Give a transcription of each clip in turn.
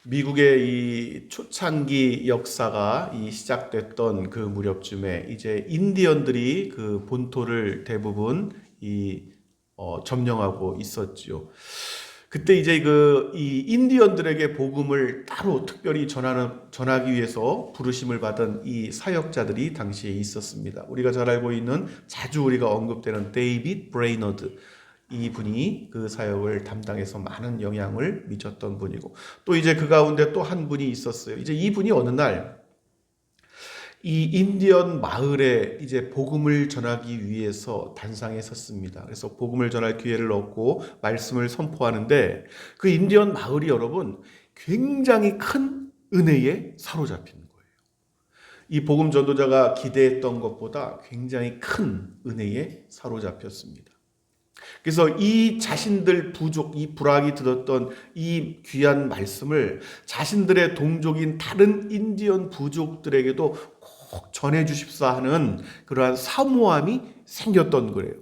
미국의 이 초창기 역사가 시작됐던 그 무렵쯤에 이제 인디언들이 그 본토를 대부분 점령하고 있었지요. 그때 이제 이 인디언들에게 복음을 따로 특별히 전하기 위해서 부르심을 받은 이 사역자들이 당시에 있었습니다. 우리가 잘 알고 있는, 자주 우리가 언급되는 데이빗 브레이너드, 이 분이 그 사역을 담당해서 많은 영향을 미쳤던 분이고, 또 이제 그 가운데 또 한 분이 있었어요. 이제 이 분이 어느 날 이 인디언 마을에 이제 복음을 전하기 위해서 단상에 섰습니다. 그래서 복음을 전할 기회를 얻고 말씀을 선포하는데, 그 인디언 마을이 여러분 굉장히 큰 은혜에 사로잡힌 거예요. 이 복음 전도자가 기대했던 것보다 굉장히 큰 은혜에 사로잡혔습니다. 그래서 이 자신들 부족, 이 불악이 들었던 이 귀한 말씀을 자신들의 동족인 다른 인디언 부족들에게도 꼭 전해주십사 하는 그러한 사모함이 생겼던 거예요.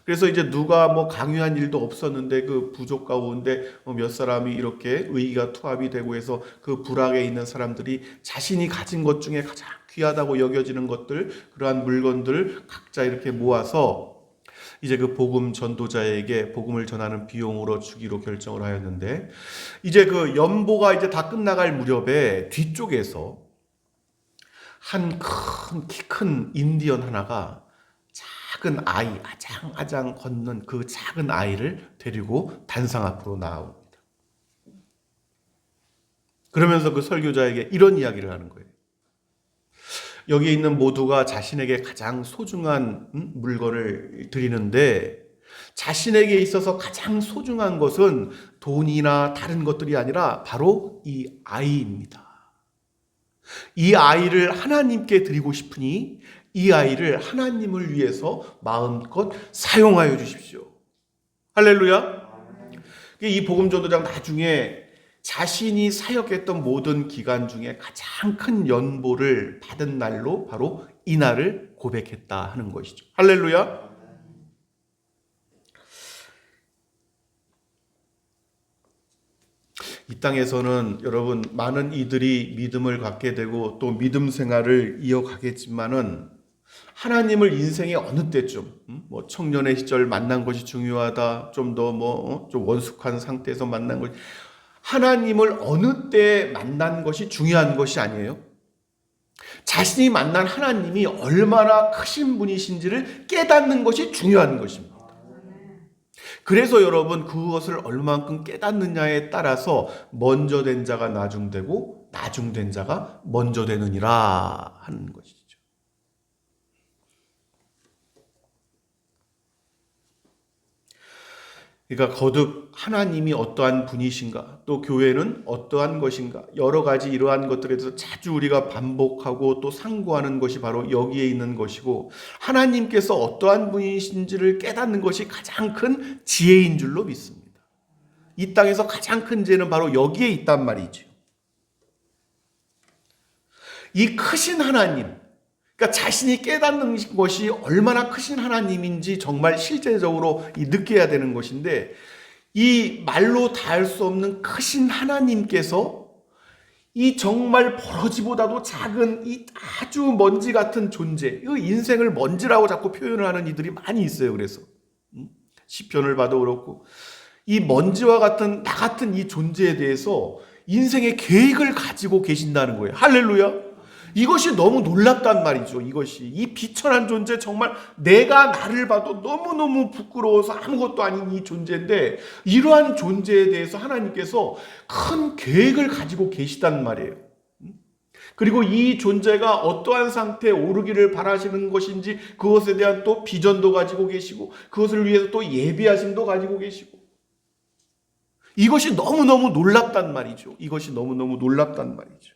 그래서 이제 누가 뭐 강요한 일도 없었는데 그 부족 가운데 몇 사람이 이렇게 의의가 투합이 되고 해서 그 불악에 있는 사람들이 자신이 가진 것 중에 가장 귀하다고 여겨지는 것들, 그러한 물건들 각자 이렇게 모아서 이제 그 복음 전도자에게 복음을 전하는 비용으로 주기로 결정을 하였는데, 이제 그 연보가 이제 다 끝나갈 무렵에 뒤쪽에서 한 키 큰 인디언 하나가 작은 아이, 아장아장 걷는 그 작은 아이를 데리고 단상 앞으로 나옵니다. 그러면서 그 설교자에게 이런 이야기를 하는 거예요. 여기 있는 모두가 자신에게 가장 소중한 물건을 드리는데, 자신에게 있어서 가장 소중한 것은 돈이나 다른 것들이 아니라 바로 이 아이입니다. 이 아이를 하나님께 드리고 싶으니 이 아이를 하나님을 위해서 마음껏 사용하여 주십시오. 할렐루야. 이 복음 전도자가 나중에 자신이 사역했던 모든 기간 중에 가장 큰 연보를 받은 날로 바로 이 날을 고백했다 하는 것이죠. 할렐루야. 이 땅에서는 여러분 많은 이들이 믿음을 갖게 되고 또 믿음 생활을 이어가겠지만은, 하나님을 인생의 어느 때쯤, 뭐 청년의 시절 만난 것이 중요하다, 좀 더 좀 원숙한 상태에서 만난 것이, 하나님을 어느 때 만난 것이 중요한 것이 아니에요. 자신이 만난 하나님이 얼마나 크신 분이신지를 깨닫는 것이 중요한 것입니다. 그래서 여러분 그것을 얼만큼 깨닫느냐에 따라서 먼저 된 자가 나중되고 나중된 자가 먼저 되느니라 하는 것이죠. 그러니까 거듭 하나님이 어떠한 분이신가, 또 교회는 어떠한 것인가, 여러 가지 이러한 것들에 대해서 자주 우리가 반복하고 또 상고하는 것이 바로 여기에 있는 것이고, 하나님께서 어떠한 분이신지를 깨닫는 것이 가장 큰 지혜인 줄로 믿습니다. 이 땅에서 가장 큰 지혜는 바로 여기에 있단 말이죠. 이 크신 하나님, 그러니까 자신이 깨닫는 것이 얼마나 크신 하나님인지 정말 실제적으로 느껴야 되는 것인데, 이 말로 다할 수 없는 크신 하나님께서 이 정말 버러지보다도 작은 이 아주 먼지 같은 존재, 이 인생을 먼지라고 자꾸 표현을 하는 이들이 많이 있어요. 그래서 시편을 봐도 그렇고, 이 먼지와 같은 나 같은 이 존재에 대해서 인생의 계획을 가지고 계신다는 거예요. 할렐루야. 이것이 너무 놀랍단 말이죠. 이것이 이 비천한 존재, 정말 내가 나를 봐도 너무너무 부끄러워서 아무것도 아닌 이 존재인데, 이러한 존재에 대해서 하나님께서 큰 계획을 가지고 계시단 말이에요. 그리고 이 존재가 어떠한 상태에 오르기를 바라시는 것인지 그것에 대한 또 비전도 가지고 계시고, 그것을 위해서 또 예비하심도 가지고 계시고, 이것이 너무너무 놀랍단 말이죠. 이것이 너무너무 놀랍단 말이죠.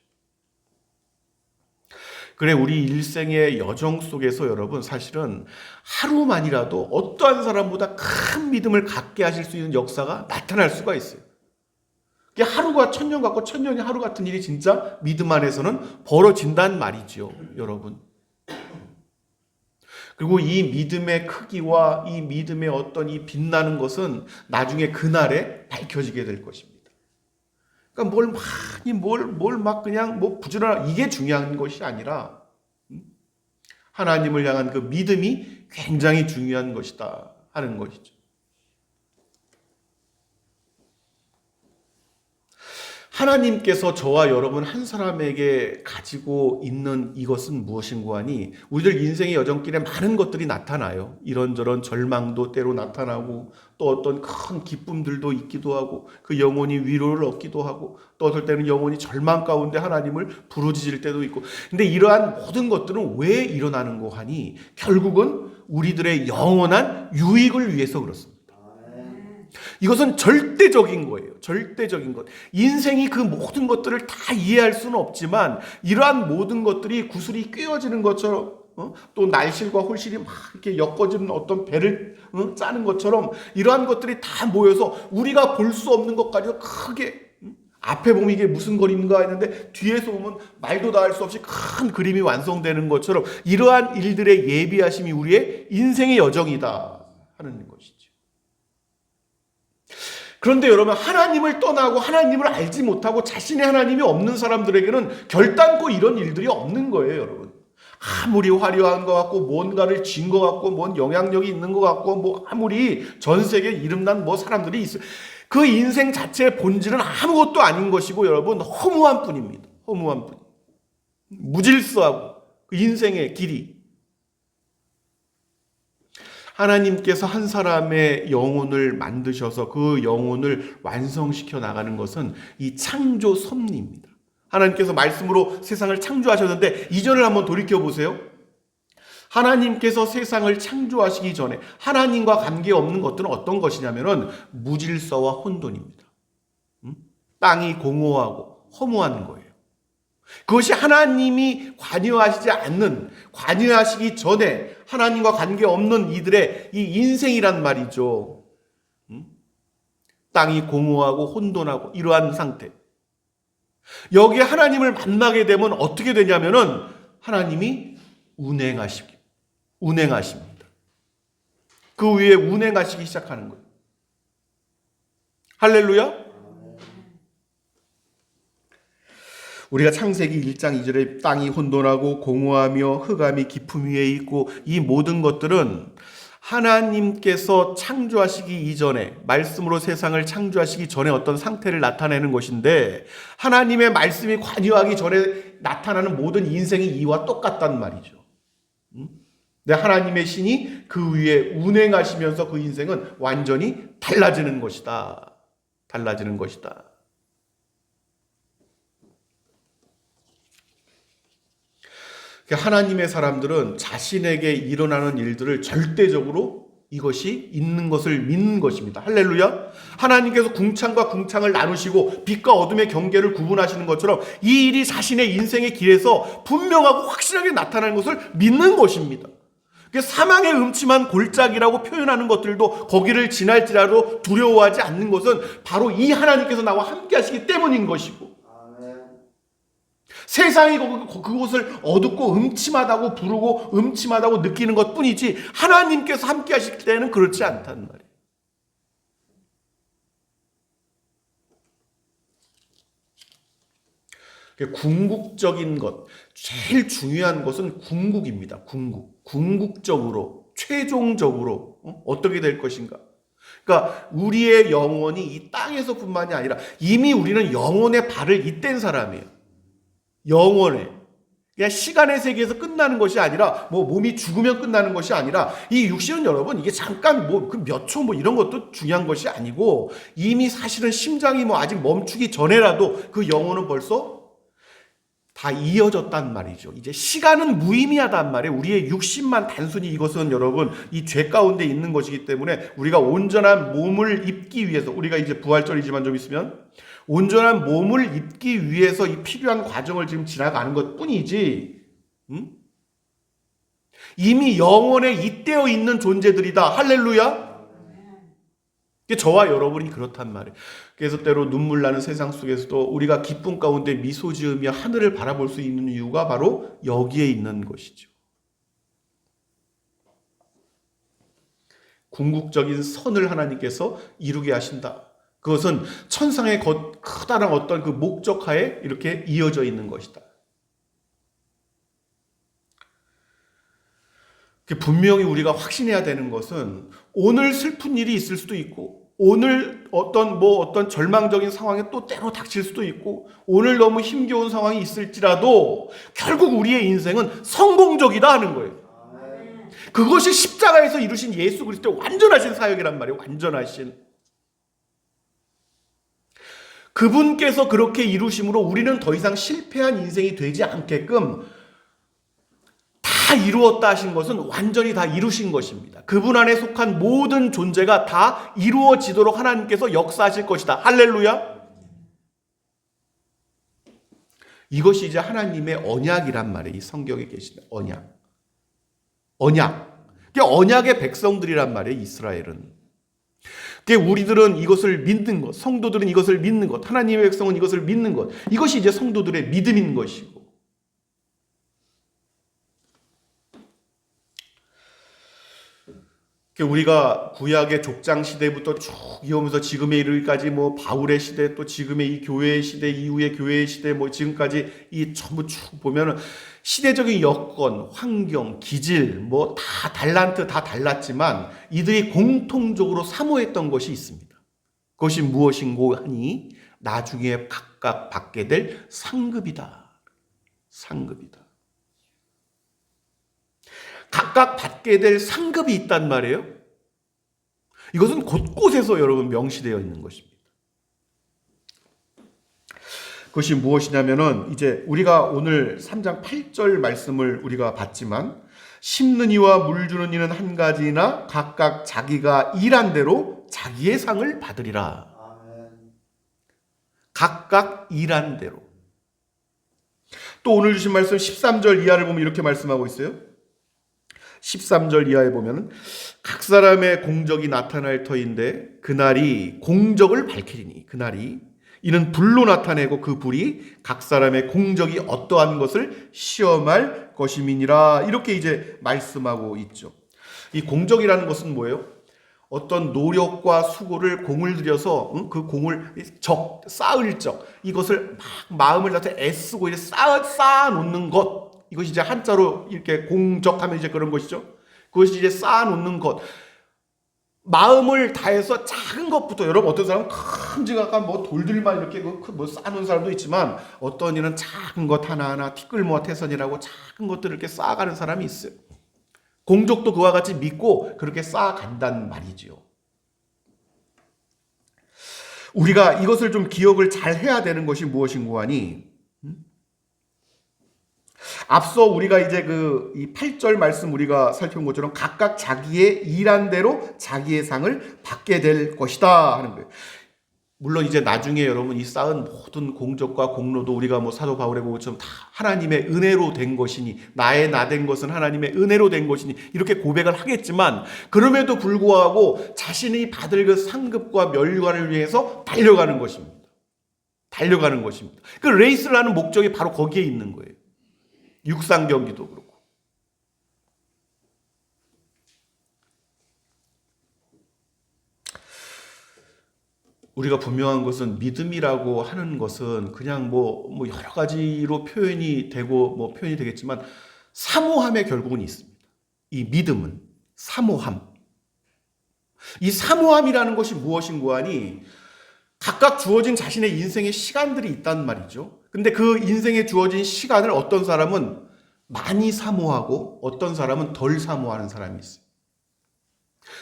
그래, 우리 일생의 여정 속에서 여러분 사실은 하루만이라도 어떠한 사람보다 큰 믿음을 갖게 하실 수 있는 역사가 나타날 수가 있어요. 하루가 천년 같고 천년이 하루 같은 일이 진짜 믿음 안에서는 벌어진단 말이죠, 여러분. 그리고 이 믿음의 크기와 이 믿음의 어떤 이 빛나는 것은 나중에 그날에 밝혀지게 될 것입니다. 그러니까 뭘 막 그냥 뭐 부지런한 이게 중요한 것이 아니라 하나님을 향한 그 믿음이 굉장히 중요한 것이다 하는 것이죠. 하나님께서 저와 여러분 한 사람에게 가지고 있는 이것은 무엇인고 하니 우리들 인생의 여정길에 많은 것들이 나타나요. 이런저런 절망도 때로 나타나고 또 어떤 큰 기쁨들도 있기도 하고 그 영혼이 위로를 얻기도 하고 또 어떨 때는 영혼이 절망 가운데 하나님을 부르짖을 때도 있고 근데 이러한 모든 것들은 왜 일어나는고 하니 결국은 우리들의 영원한 유익을 위해서 그렇습니다. 이것은 절대적인 거예요. 절대적인 것. 인생이 그 모든 것들을 다 이해할 수는 없지만 이러한 모든 것들이 구슬이 꿰어지는 것처럼 또 날실과 홀실이 막 이렇게 엮어지는 어떤 배를 짜는 것처럼 이러한 것들이 다 모여서 우리가 볼 수 없는 것까지 크게 앞에 보면 이게 무슨 그림인가 했는데 뒤에서 보면 말도 다 할 수 없이 큰 그림이 완성되는 것처럼 이러한 일들의 예비하심이 우리의 인생의 여정이다 하는 것이죠. 그런데 여러분 하나님을 떠나고 하나님을 알지 못하고 자신의 하나님이 없는 사람들에게는 결단코 이런 일들이 없는 거예요, 여러분. 아무리 화려한 것 같고 뭔가를 쥔 것 같고 뭔 영향력이 있는 것 같고 뭐 아무리 전 세계에 이름난 뭐 사람들이 있어요. 그 인생 자체의 본질은 아무것도 아닌 것이고 여러분 허무한 뿐입니다. 허무한 뿐. 무질서하고 그 인생의 길이. 하나님께서 한 사람의 영혼을 만드셔서 그 영혼을 완성시켜 나가는 것은 이 창조 섭리입니다. 하나님께서 말씀으로 세상을 창조하셨는데 이전을 한번 돌이켜 보세요. 하나님께서 세상을 창조하시기 전에 하나님과 관계없는 것들은 어떤 것이냐면은 무질서와 혼돈입니다. 땅이 공허하고 허무한 거예요. 그것이 하나님이 관여하시기 전에 하나님과 관계없는 이들의 이 인생이란 말이죠. 땅이 공허하고 혼돈하고 이러한 상태. 여기에 하나님을 만나게 되면 어떻게 되냐면은 하나님이 운행하십니다. 그 위에 운행하시기 시작하는 거예요. 할렐루야. 우리가 창세기 1장 2절에 땅이 혼돈하고 공허하며 흑암이 깊음 위에 있고 이 모든 것들은 하나님께서 창조하시기 이전에 말씀으로 세상을 창조하시기 전에 어떤 상태를 나타내는 것인데 하나님의 말씀이 관여하기 전에 나타나는 모든 인생이 이와 똑같단 말이죠. 근데 하나님의 신이 그 위에 운행하시면서 그 인생은 완전히 달라지는 것이다. 달라지는 것이다. 하나님의 사람들은 자신에게 일어나는 일들을 절대적으로 이것이 있는 것을 믿는 것입니다. 할렐루야. 하나님께서 궁창과 궁창을 나누시고 빛과 어둠의 경계를 구분하시는 것처럼 이 일이 자신의 인생의 길에서 분명하고 확실하게 나타나는 것을 믿는 것입니다. 사망의 음침한 골짜기라고 표현하는 것들도 거기를 지날지라도 두려워하지 않는 것은 바로 이 하나님께서 나와 함께 하시기 때문인 것이고 세상이 그곳을 어둡고 음침하다고 부르고 음침하다고 느끼는 것 뿐이지 하나님께서 함께 하실 때는 그렇지 않단 말이에요. 궁극적인 것, 제일 중요한 것은 궁극입니다. 궁극적으로, 최종적으로 어떻게 될 것인가. 그러니까 우리의 영혼이 이 땅에서뿐만이 아니라 이미 우리는 영혼의 발을 잇댄 사람이에요. 영원해. 그냥 시간의 세계에서 끝나는 것이 아니라 뭐 몸이 죽으면 끝나는 것이 아니라 이 육신은 여러분 이게 잠깐 뭐 그 몇 초 뭐 이런 것도 중요한 것이 아니고 이미 사실은 심장이 뭐 아직 멈추기 전에라도 그 영혼은 벌써 다 이어졌단 말이죠. 이제 시간은 무의미하단 말이에요. 우리의 육신만 단순히 이것은 여러분 이 죄 가운데 있는 것이기 때문에 우리가 온전한 몸을 입기 위해서 우리가 이제 부활절이지만 좀 있으면 온전한 몸을 입기 위해서 이 필요한 과정을 지금 지나가는 것 뿐이지 이미 영원에 잇대어 있는 존재들이다. 할렐루야. 저와 여러분이 그렇단 말이에요. 그래서 때로 눈물 나는 세상 속에서도 우리가 기쁨 가운데 미소 지으며 하늘을 바라볼 수 있는 이유가 바로 여기에 있는 것이죠. 궁극적인 선을 하나님께서 이루게 하신다. 그것은 천상의 커다란 어떤 그 목적하에 이렇게 이어져 있는 것이다. 분명히 우리가 확신해야 되는 것은 오늘 슬픈 일이 있을 수도 있고, 오늘 어떤 절망적인 상황에 또 때로 닥칠 수도 있고, 오늘 너무 힘겨운 상황이 있을지라도 결국 우리의 인생은 성공적이다 하는 거예요. 그것이 십자가에서 이루신 예수 그리스도의 완전하신 사역이란 말이에요. 완전하신. 그분께서 그렇게 이루심으로 우리는 더 이상 실패한 인생이 되지 않게끔 다 이루었다 하신 것은 완전히 다 이루신 것입니다. 그분 안에 속한 모든 존재가 다 이루어지도록 하나님께서 역사하실 것이다. 할렐루야. 이것이 이제 하나님의 언약이란 말이에요. 이 성경에 계시는 언약. 언약의 백성들이란 말이에요. 이스라엘은. 우리들은 이것을 믿는 것, 성도들은 이것을 믿는 것, 하나님의 백성은 이것을 믿는 것, 이것이 이제 성도들의 믿음인 것이고, 우리가 구약의 족장 시대부터 쭉 이어오면서 지금에 이르기까지 바울의 시대, 또 지금의 이 교회의 시대, 이후의 교회의 시대, 지금까지 이 전부 쭉 보면은 시대적인 여건, 환경, 기질, 다 달란트 다 달랐지만 이들이 공통적으로 사모했던 것이 있습니다. 그것이 무엇인고 하니 나중에 각각 받게 될 상급이다. 상급이다. 각각 받게 될 상급이 있단 말이에요. 이것은 곳곳에서 여러분 명시되어 있는 것입니다. 그것이 무엇이냐면은 이제 우리가 오늘 3장 8절 말씀을 우리가 봤지만, 심는 이와 물 주는 이는 한 가지나 각각 자기가 일한 대로 자기의 상을 받으리라. 각각 일한 대로. 또 오늘 주신 말씀 13절 이하를 보면 이렇게 말씀하고 있어요. 13절 이하에 보면 각 사람의 공적이 나타날 터인데 그날이 공적을 밝히리니, 그날이 이는 불로 나타내고 그 불이 각 사람의 공적이 어떠한 것을 시험할 것임이니라. 이렇게 이제 말씀하고 있죠. 이 공적이라는 것은 뭐예요? 어떤 노력과 수고를 공을 들여서 그 공을 쌓을 적, 이것을 막 마음을 다해서 애쓰고 이제 쌓아 놓는 것, 이것이 이제 한자로 이렇게 공적하면 이제 그런 것이죠. 그것이 이제 쌓아 놓는 것. 마음을 다해서 작은 것부터, 여러분 어떤 사람은 큼직한 돌들만 이렇게 쌓아놓은 사람도 있지만, 어떤 이는 작은 것 하나하나 티끌모아 태선이라고 작은 것들을 이렇게 쌓아가는 사람이 있어요. 공적도 그와 같이 믿고 그렇게 쌓아간다는 말이지요. 우리가 이것을 좀 기억을 잘 해야 되는 것이 무엇인고 하니, 앞서 우리가 이제 이 8절 말씀 우리가 살펴본 것처럼 각각 자기의 일한 대로 자기의 상을 받게 될 것이다 하는 거예요. 물론 이제 나중에 여러분 이 쌓은 모든 공적과 공로도 우리가 사도 바울의 것처럼 다 하나님의 은혜로 된 것이니, 나의 나 된 것은 하나님의 은혜로 된 것이니 이렇게 고백을 하겠지만, 그럼에도 불구하고 자신이 받을 그 상급과 멸관을 위해서 달려가는 것입니다. 달려가는 것입니다. 그 레이스를 하는 목적이 바로 거기에 있는 거예요. 육상 경기도 그렇고. 우리가 분명한 것은 믿음이라고 하는 것은 그냥 여러 가지로 표현이 되고 표현이 되겠지만, 사모함의 결국은 있습니다. 이 믿음은 사모함. 이 사모함이라는 것이 무엇인고 하니, 각각 주어진 자신의 인생의 시간들이 있단 말이죠. 근데 그 인생에 주어진 시간을 어떤 사람은 많이 사모하고 어떤 사람은 덜 사모하는 사람이 있어요.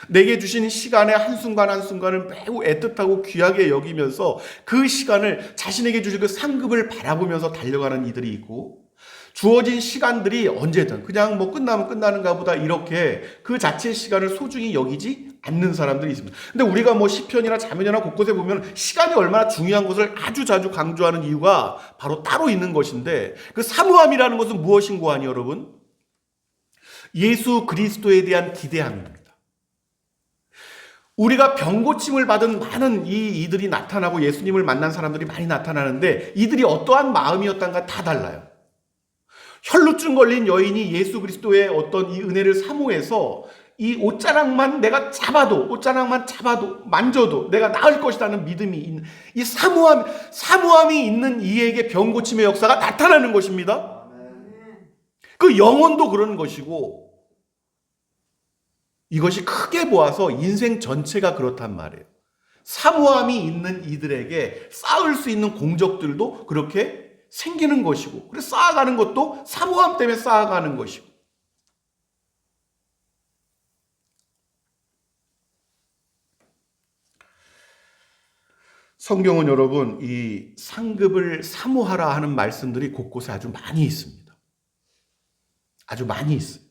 내게 주신 시간의 한순간 한순간을 매우 애틋하고 귀하게 여기면서 그 시간을 자신에게 주신 그 상급을 바라보면서 달려가는 이들이 있고, 주어진 시간들이 언제든 그냥 끝나면 끝나는가 보다 이렇게 그 자체의 시간을 소중히 여기지 않는 사람들이 있습니다. 근데 우리가 시편이나 자문이나 곳곳에 보면 시간이 얼마나 중요한 것을 아주 자주 강조하는 이유가 바로 따로 있는 것인데, 그 사모함이라는 것은 무엇인고 하니 여러분, 예수 그리스도에 대한 기대함입니다. 우리가 병고침을 받은 많은 이들이 나타나고 예수님을 만난 사람들이 많이 나타나는데, 이들이 어떠한 마음이었던가 다 달라요. 혈루증 걸린 여인이 예수 그리스도의 어떤 이 은혜를 사모해서 이 옷자락만 내가 잡아도, 옷자락만 잡아도, 만져도 내가 나을 것이라는 믿음이 있는, 이 사모함이 있는 이에게 병 고침의 역사가 나타나는 것입니다. 그 영혼도 그런 것이고, 이것이 크게 보아서 인생 전체가 그렇단 말이에요. 사모함이 있는 이들에게 쌓을 수 있는 공적들도 그렇게 생기는 것이고, 그래서 쌓아가는 것도 사모함 때문에 쌓아가는 것이고. 성경은 여러분, 이 상급을 사모하라 하는 말씀들이 곳곳에 아주 많이 있습니다. 아주 많이 있어요.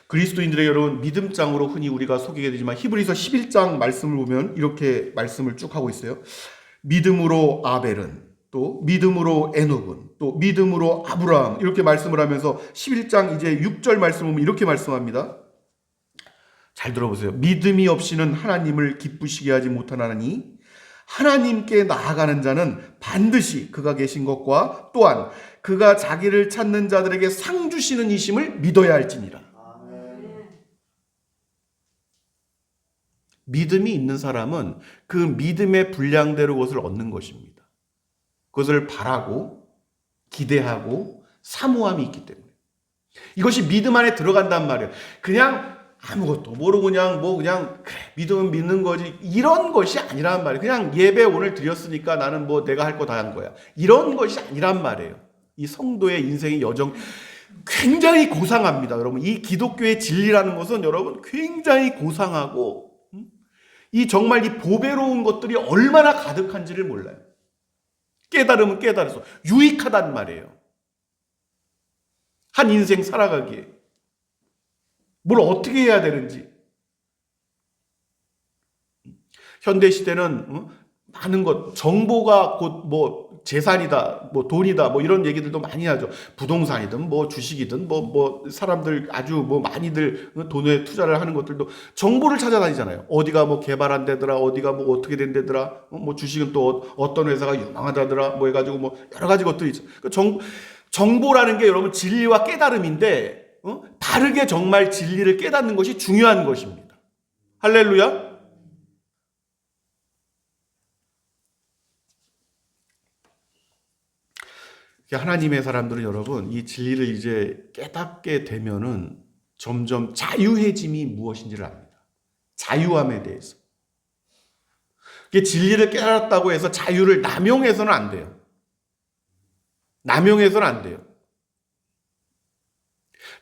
그리스도인들의 여러분, 믿음장으로 흔히 우리가 소개가 되지만 히브리서 11장 말씀을 보면 이렇게 말씀을 쭉 하고 있어요. 믿음으로 아벨은, 또 믿음으로 에녹은, 또 믿음으로 아브라함, 이렇게 말씀을 하면서 11장 이제 6절 말씀 보면 이렇게 말씀합니다. 잘 들어보세요. 믿음이 없이는 하나님을 기쁘시게 하지 못하나니 하나님께 나아가는 자는 반드시 그가 계신 것과 또한 그가 자기를 찾는 자들에게 상 주시는 이심을 믿어야 할지니라. 믿음이 있는 사람은 그 믿음의 분량대로 그것을 얻는 것입니다. 그것을 바라고 기대하고 사모함이 있기 때문에. 이것이 믿음 안에 들어간단 말이에요. 그냥 아무것도 모르고 그냥 그래 믿으면 믿는 거지, 이런 것이 아니란 말이에요. 그냥 예배 오늘 드렸으니까 나는 내가 할 거 다 한 거야, 이런 것이 아니란 말이에요. 이 성도의 인생의 여정 굉장히 고상합니다. 여러분, 이 기독교의 진리라는 것은 여러분 굉장히 고상하고, 이 정말 이 보배로운 것들이 얼마나 가득한지를 몰라요. 깨달으면 깨달아서 유익하단 말이에요. 한 인생 살아가기에 뭘 어떻게 해야 되는지. 현대시대는 많은 것, 정보가 곧 재산이다, 돈이다, 이런 얘기들도 많이 하죠. 부동산이든 주식이든 사람들 아주 많이들 돈에 투자를 하는 것들도 정보를 찾아다니잖아요. 어디가 개발 안 되더라, 어디가 어떻게 된 데더라, 주식은 또 어떤 회사가 유망하다더라, 해가지고 여러 가지 것들이 있죠. 정보라는 게 여러분 진리와 깨달음인데, 바르게 정말 진리를 깨닫는 것이 중요한 것입니다. 할렐루야. 하나님의 사람들은 여러분, 이 진리를 이제 깨닫게 되면은 점점 자유해짐이 무엇인지를 압니다. 자유함에 대해서. 진리를 깨달았다고 해서 자유를 남용해서는 안 돼요. 남용해서는 안 돼요.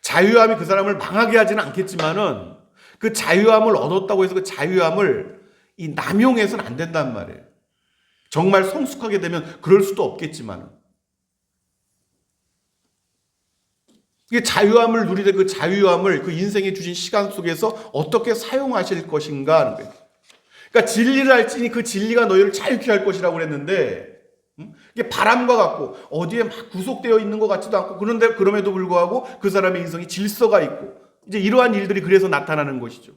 자유함이 그 사람을 망하게 하지는 않겠지만은, 그 자유함을 얻었다고 해서 그 자유함을 남용해서는 안 된단 말이에요. 정말 성숙하게 되면 그럴 수도 없겠지만은. 자유함을 누리되 그 자유함을 그 인생에 주신 시간 속에서 어떻게 사용하실 것인가 하는 거예요. 그러니까 진리를 알지니 그 진리가 너희를 자유케 할 것이라고 그랬는데, 이게 바람과 같고 어디에 막 구속되어 있는 것 같지도 않고, 그런데 그럼에도 불구하고 그 사람의 인생에 질서가 있고, 이제 이러한 일들이 그래서 나타나는 것이죠.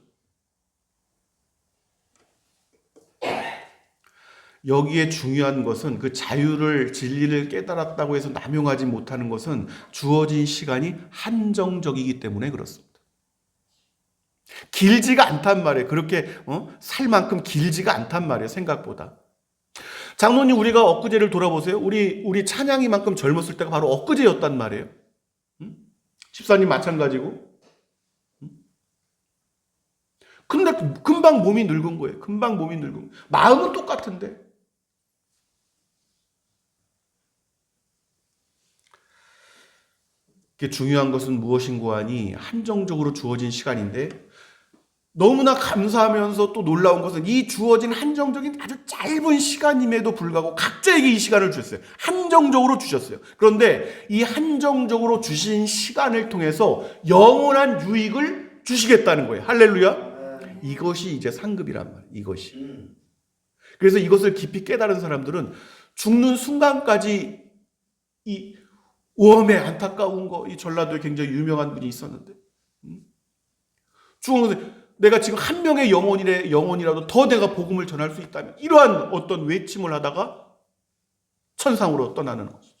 여기에 중요한 것은 그 자유를, 진리를 깨달았다고 해서 남용하지 못하는 것은 주어진 시간이 한정적이기 때문에 그렇습니다. 길지가 않단 말이에요. 그렇게 살 만큼 길지가 않단 말이에요. 생각보다. 장로님, 우리가 엊그제를 돌아보세요. 우리 찬양이만큼 젊었을 때가 바로 엊그제였단 말이에요. 집사님 마찬가지고. 근데 금방 몸이 늙은 거예요. 금방 몸이 늙은 거예요. 마음은 똑같은데. 중요한 것은 무엇인고 하니 한정적으로 주어진 시간인데, 너무나 감사하면서 또 놀라운 것은 이 주어진 한정적인 아주 짧은 시간임에도 불구하고 각자에게 이 시간을 주셨어요. 한정적으로 주셨어요. 그런데 이 한정적으로 주신 시간을 통해서 영원한 유익을 주시겠다는 거예요. 할렐루야. 이것이 이제 상급이란 말이에요. 이것이. 그래서 이것을 깊이 깨달은 사람들은 죽는 순간까지 이 오험에 안타까운 거, 이 전라도에 굉장히 유명한 분이 있었는데, 죽은 내가 지금 한 명의 영혼이라도 더 내가 복음을 전할 수 있다면, 이러한 어떤 외침을 하다가 천상으로 떠나는 것이죠.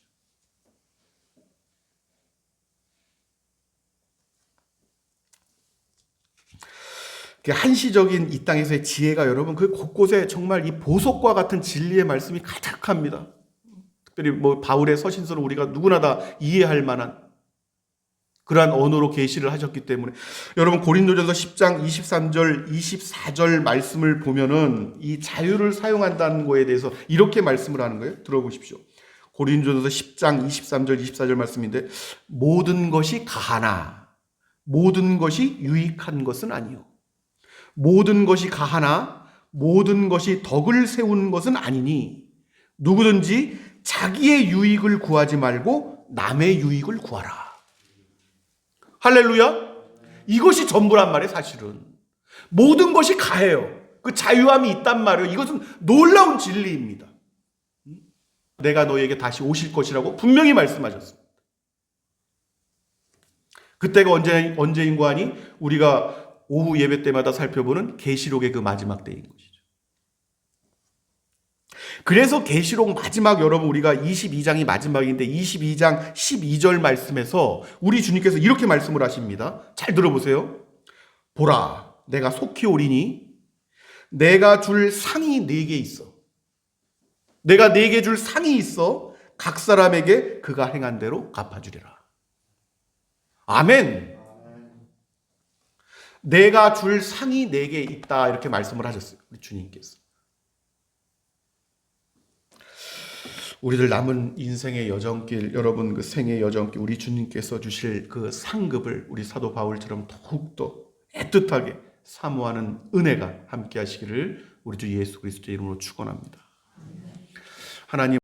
그 한시적인 이 땅에서의 지혜가 여러분 그 곳곳에 정말 이 보석과 같은 진리의 말씀이 가득합니다. 특별히 뭐 바울의 서신서를 우리가 누구나 다 이해할 만한 그러한 언어로 계시를 하셨기 때문에 여러분 고린도전서 10장 23절 24절 말씀을 보면은 이 자유를 사용한다는 거에 대해서 이렇게 말씀을 하는 거예요. 들어보십시오. 고린도전서 10장 23절 24절 말씀인데 모든 것이 가하나 모든 것이 유익한 것은 아니요 모든 것이 가하나 모든 것이 덕을 세우는 것은 아니니 누구든지 자기의 유익을 구하지 말고 남의 유익을 구하라. 할렐루야. 이것이 전부란 말이에요. 사실은 모든 것이 가해요. 그 자유함이 있단 말이에요. 이것은 놀라운 진리입니다. 내가 너에게 다시 오실 것이라고 분명히 말씀하셨습니다. 그때가 언제인고 하니 우리가 오후 예배 때마다 살펴보는 계시록의 그 마지막 때인 것이죠. 그래서 계시록 마지막 여러분 우리가 22장이 마지막인데 22장 12절 말씀에서 우리 주님께서 이렇게 말씀을 하십니다. 잘 들어보세요. 보라 내가 속히 오리니 내가 줄 상이 4개 있어. 내가 4개 줄 상이 있어 각 사람에게 그가 행한 대로 갚아주리라. 아멘. 내가 줄 상이 4개 있다 이렇게 말씀을 하셨어요. 우리 주님께서. 우리들 남은 인생의 여정길 여러분 그 생의 여정길 우리 주님께서 주실 그 상급을 우리 사도 바울처럼 더욱더 애틋하게 사모하는 은혜가 함께 하시기를 우리 주 예수 그리스도의 이름으로 축원합니다. 하나님